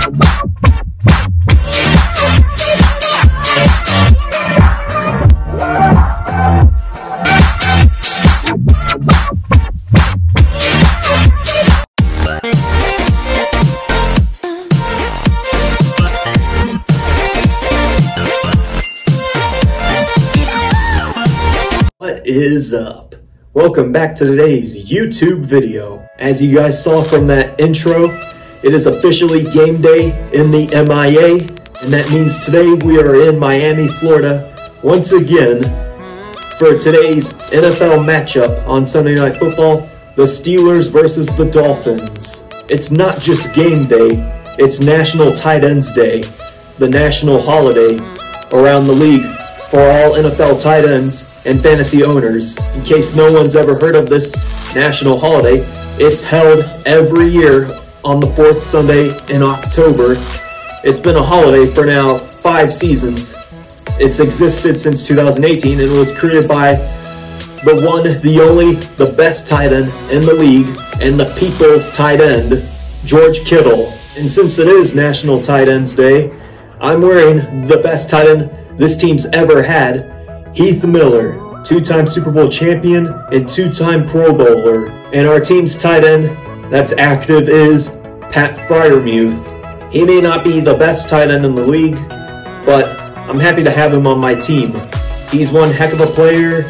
What is up? Welcome back to today's YouTube video. As you guys saw from that intro, it is officially game day in the MIA, and that means today we are in Miami, Florida, once again for today's NFL matchup on Sunday Night Football, the Steelers versus the Dolphins. It's not just game day, it's National Tight Ends Day, the national holiday around the league for all NFL tight ends and fantasy owners. In case no one's ever heard of this national holiday, it's held every year on the fourth Sunday in October. It's been a holiday for now 5 seasons. It's existed since 2018 and was created by the one, the only, the best tight end in the league and the people's tight end, George Kittle. And since it is National Tight Ends Day, I'm wearing the best tight end this team's ever had, Heath Miller, 2-time Super Bowl champion and 2-time Pro Bowler. And our team's tight end that's active is Pat Freiermuth. He may not be the best tight end in the league, but I'm happy to have him on my team. He's one heck of a player,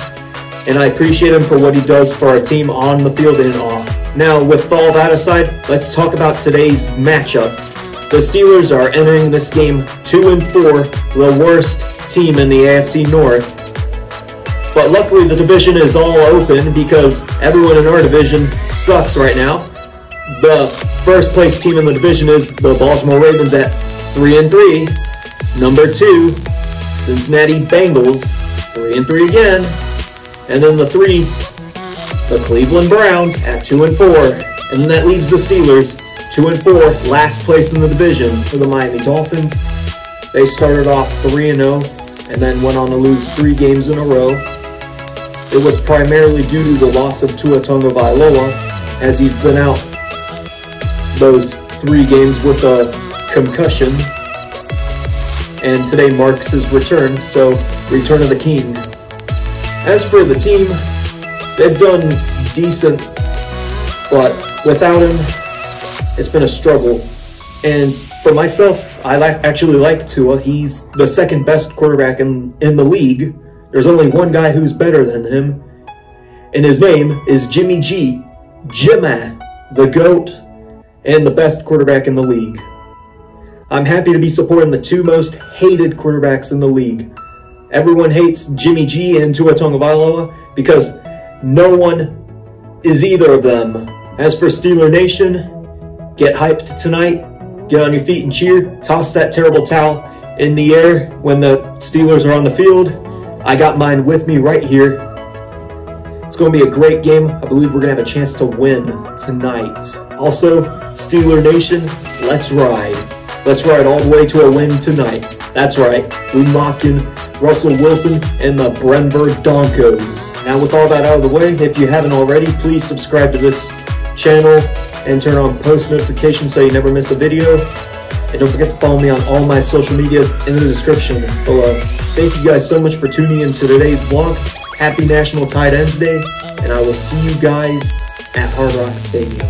and I appreciate him for what he does for our team on the field and off. Now, with all that aside, let's talk about today's matchup. The Steelers are entering this game 2-4, the worst team in the AFC North. But luckily the division is all open because everyone in our division sucks right now. The first place team in the division is the Baltimore Ravens at 3-3. Number 2, Cincinnati Bengals, 3-3 again. And then the 3, the Cleveland Browns at 2-4. And then that leaves the Steelers 2-4, last place in the division for the Miami Dolphins. They started off 3-0 and then went on to lose 3 games in a row. It was primarily due to the loss of Tua Tagovailoa, as he's been out those 3 games with a concussion. And today marks his return, so return of the king. As for the team, they've done decent, but without him, it's been a struggle. And for myself, I actually like Tua. He's the second best quarterback in the league. There's only one guy who's better than him, and his name is Jimmy G. Jimmy, the GOAT, and the best quarterback in the league. I'm happy to be supporting the 2 most hated quarterbacks in the league. Everyone hates Jimmy G and Tua Tagovailoa because no one is either of them. As for Steeler Nation, get hyped tonight. Get on your feet and cheer. Toss that terrible towel in the air when the Steelers are on the field. I got mine with me right here. It's going to be a great game. I believe we're going to have a chance to win tonight. Also, Steeler Nation, let's ride. Let's ride all the way to a win tonight. That's right. We're mocking Russell Wilson and the Denver Broncos. Now, with all that out of the way, if you haven't already, please subscribe to this channel and turn on post notifications so you never miss a video. And don't forget to follow me on all my social medias in the description below. Thank you guys so much for tuning in to today's vlog. Happy National Tight Ends Day, and I will see you guys at Hard Rock Stadium.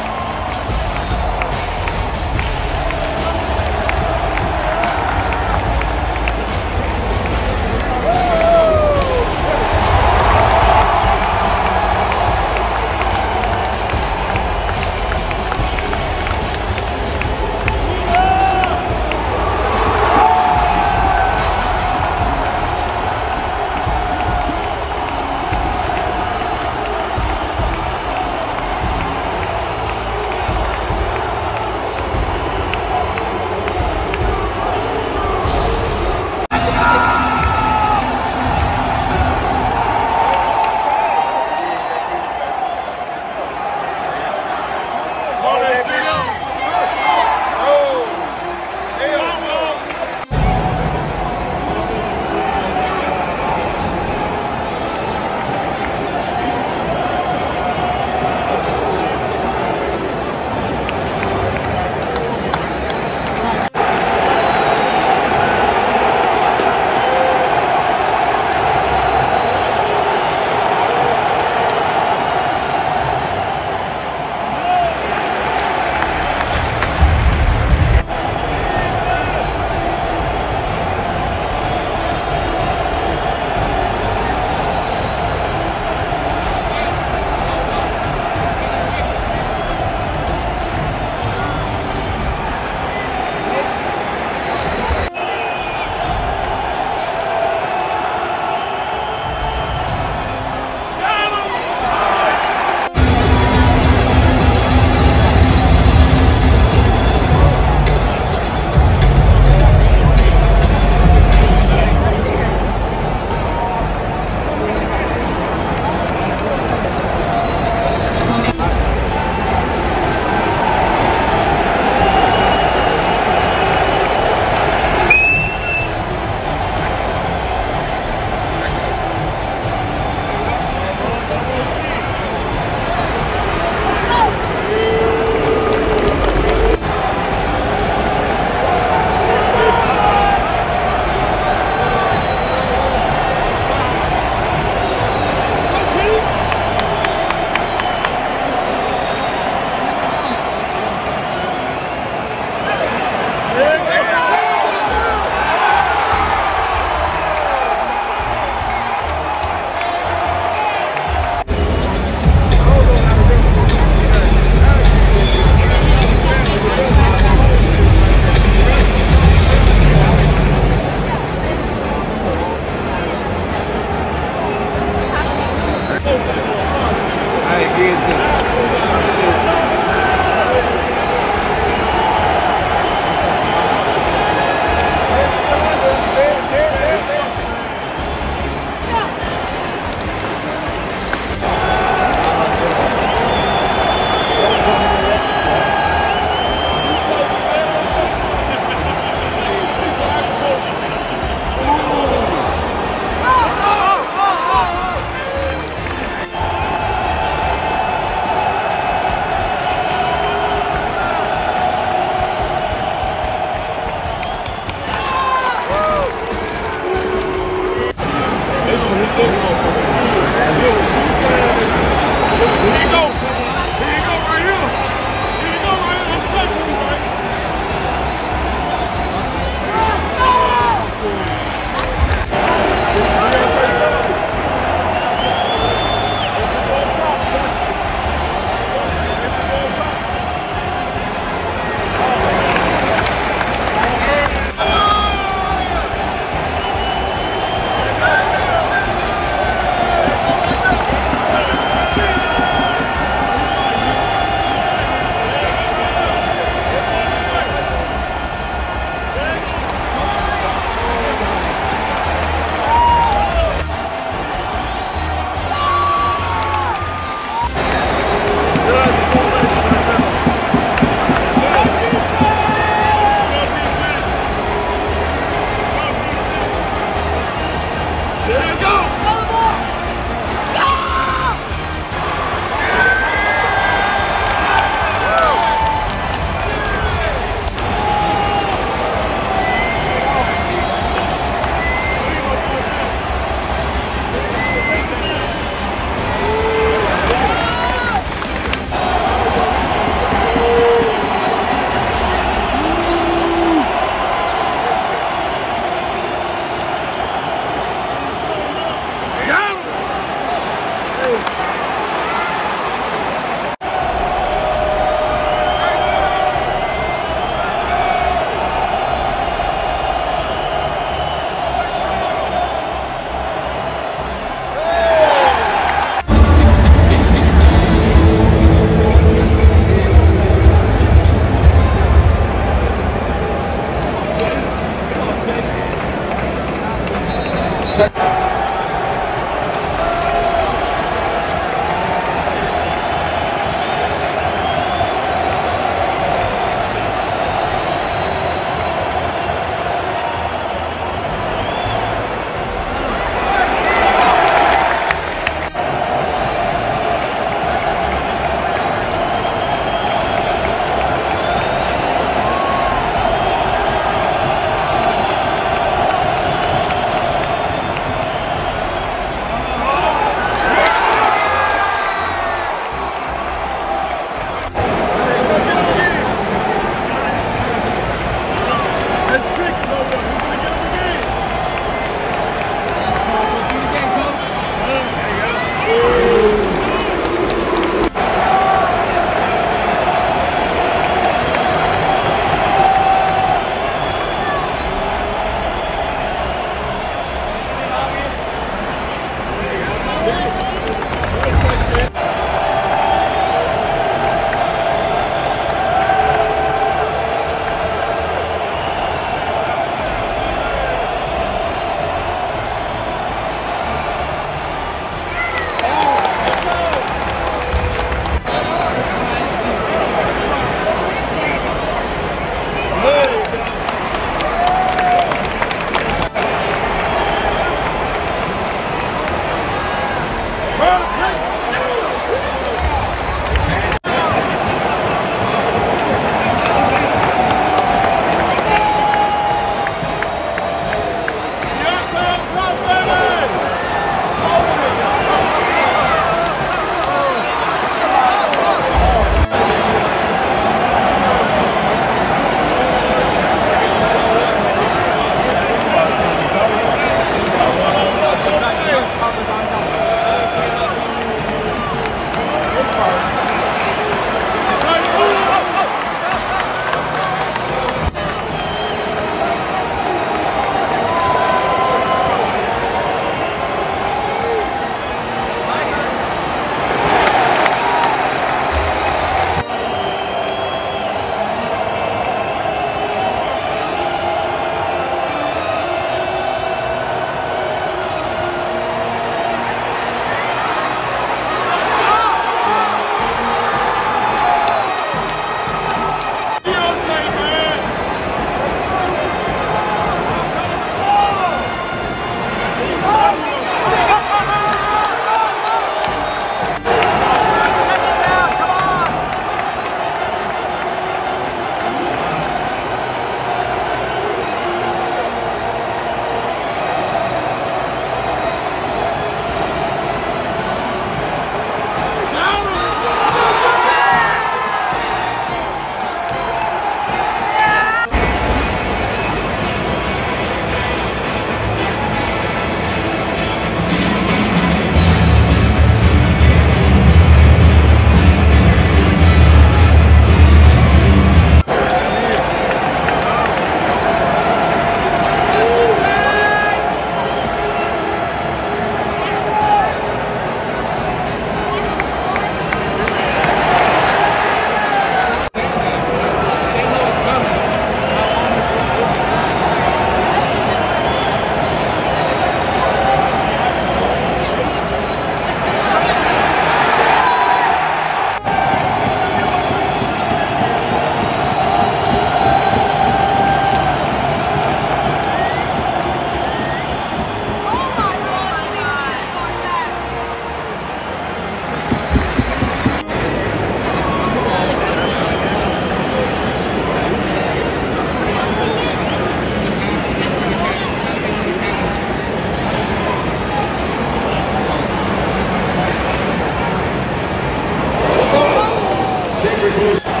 very close.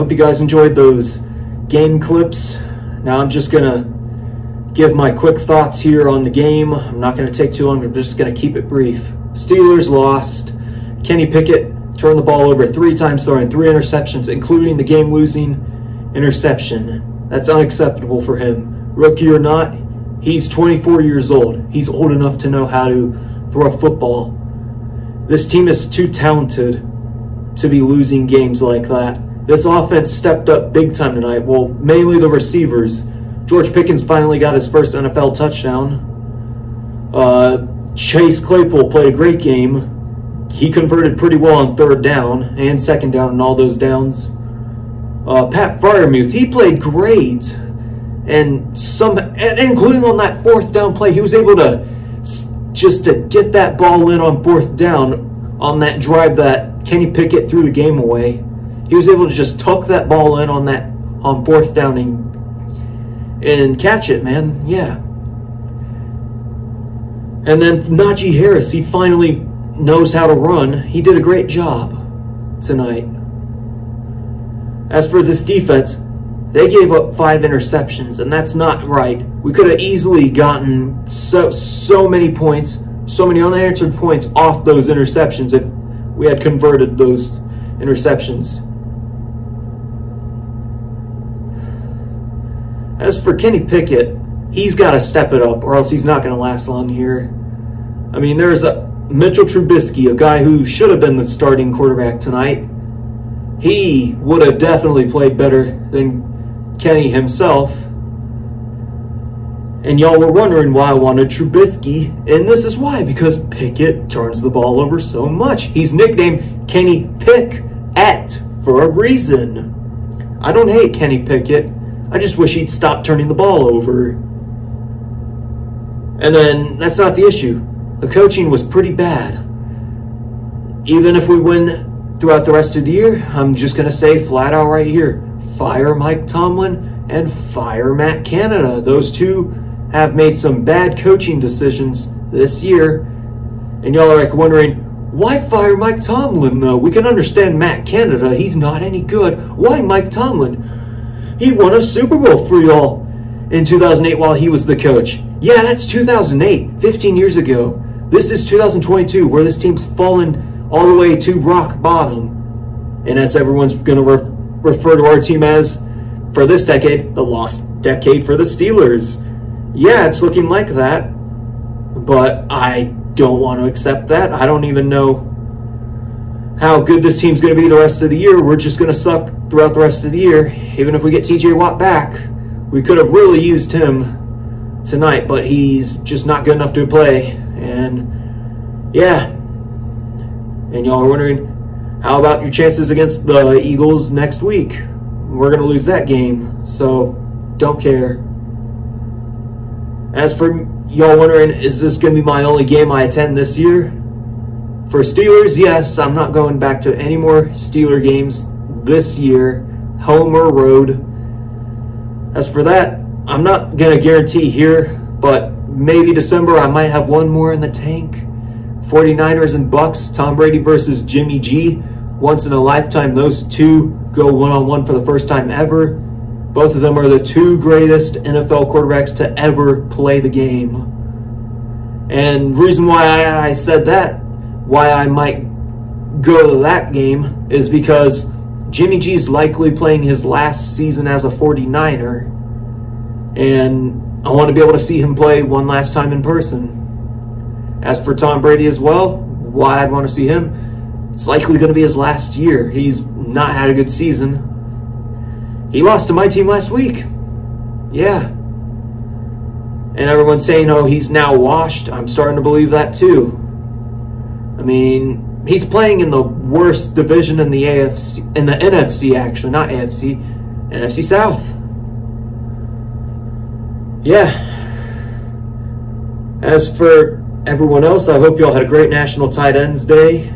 hope you guys enjoyed those game clips. Now I'm just going to give my quick thoughts here on the game. I'm not going to take too long. I'm just going to keep it brief. Steelers lost. Kenny Pickett turned the ball over 3 times, throwing 3 interceptions, including the game-losing interception. That's unacceptable for him. Rookie or not, he's 24 years old. He's old enough to know how to throw a football. This team is too talented to be losing games like that. This offense stepped up big time tonight. Well, mainly the receivers. George Pickens finally got his first NFL touchdown. Chase Claypool played a great game. He converted pretty well on 3rd down and 2nd down and all those downs. Pat Freiermuth, he played great. And including on that 4th down play, he was able to just to get that ball in on 4th down on that drive that Kenny Pickett threw the game away. He was able to just tuck that ball in on 4th down and catch it, man. Yeah. And then Najee Harris, he finally knows how to run. He did a great job tonight. As for this defense, they gave up 5 interceptions, and that's not right. We could have easily gotten so many points, so many unanswered points off those interceptions if we had converted those interceptions. As for Kenny Pickett, he's got to step it up or else he's not going to last long here. I mean, there's Mitchell Trubisky, a guy who should have been the starting quarterback tonight. He would have definitely played better than Kenny himself. And y'all were wondering why I wanted Trubisky, and this is why, because Pickett turns the ball over so much. He's nicknamed Kenny Pickett for a reason. I don't hate Kenny Pickett. I just wish he'd stop turning the ball over. And then, that's not the issue. The coaching was pretty bad. Even if we win throughout the rest of the year, I'm just going to say flat out right here, fire Mike Tomlin and fire Matt Canada. Those two have made some bad coaching decisions this year. And y'all are like wondering, why fire Mike Tomlin though? We can understand Matt Canada. He's not any good. Why Mike Tomlin? He won a Super Bowl for y'all in 2008 while he was the coach. Yeah, that's 2008, 15 years ago. This is 2022 where this team's fallen all the way to rock bottom. And as everyone's going to refer to our team as, for this decade, the lost decade for the Steelers. Yeah, it's looking like that. But I don't want to accept that. I don't even know how good this team's going to be the rest of the year. We're just going to suck throughout the rest of the year. Even if we get TJ Watt back, we could have really used him tonight, but he's just not good enough to play. And yeah. And y'all are wondering, how about your chances against the Eagles next week? We're going to lose that game, so don't care. As for y'all wondering, is this going to be my only game I attend this year? For Steelers, yes, I'm not going back to any more Steeler games this year, home or road. As for that, I'm not going to guarantee here, but maybe December I might have one more in the tank. 49ers and Bucks, Tom Brady versus Jimmy G. Once in a lifetime, those two go one-on-one for the first time ever. Both of them are the 2 greatest NFL quarterbacks to ever play the game. And the reason why I said that, why I might go to that game, is because Jimmy G's likely playing his last season as a 49er. And I want to be able to see him play one last time in person. As for Tom Brady as well, why I'd want to see him, it's likely going to be his last year. He's not had a good season. He lost to my team last week. Yeah. And everyone's saying, oh, he's now washed. I'm starting to believe that too. I mean, he's playing in the worst division in the AFC, in the NFC actually, not AFC, NFC South. Yeah. As for everyone else, I hope y'all had a great National Tight Ends Day.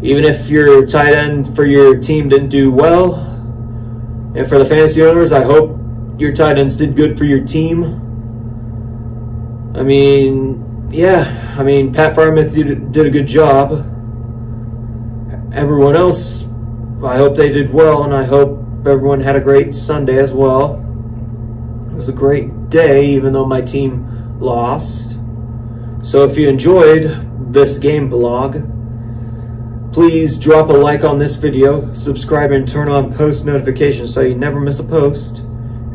Even if your tight end for your team didn't do well. And for the fantasy owners, I hope your tight ends did good for your team. I mean, yeah. I mean, Pat Freiermuth did a good job. Everyone else, I hope they did well, and I hope everyone had a great Sunday as well. It was a great day, even though my team lost. So if you enjoyed this game blog, please drop a like on this video, subscribe, and turn on post notifications so you never miss a post.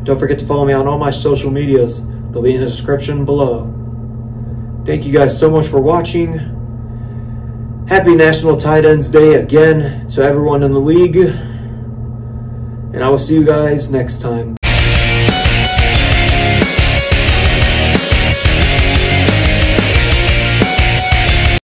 Don't forget to follow me on all my social medias. They'll be in the description below. Thank you guys so much for watching. Happy National Tight Ends Day again to everyone in the league. And I will see you guys next time.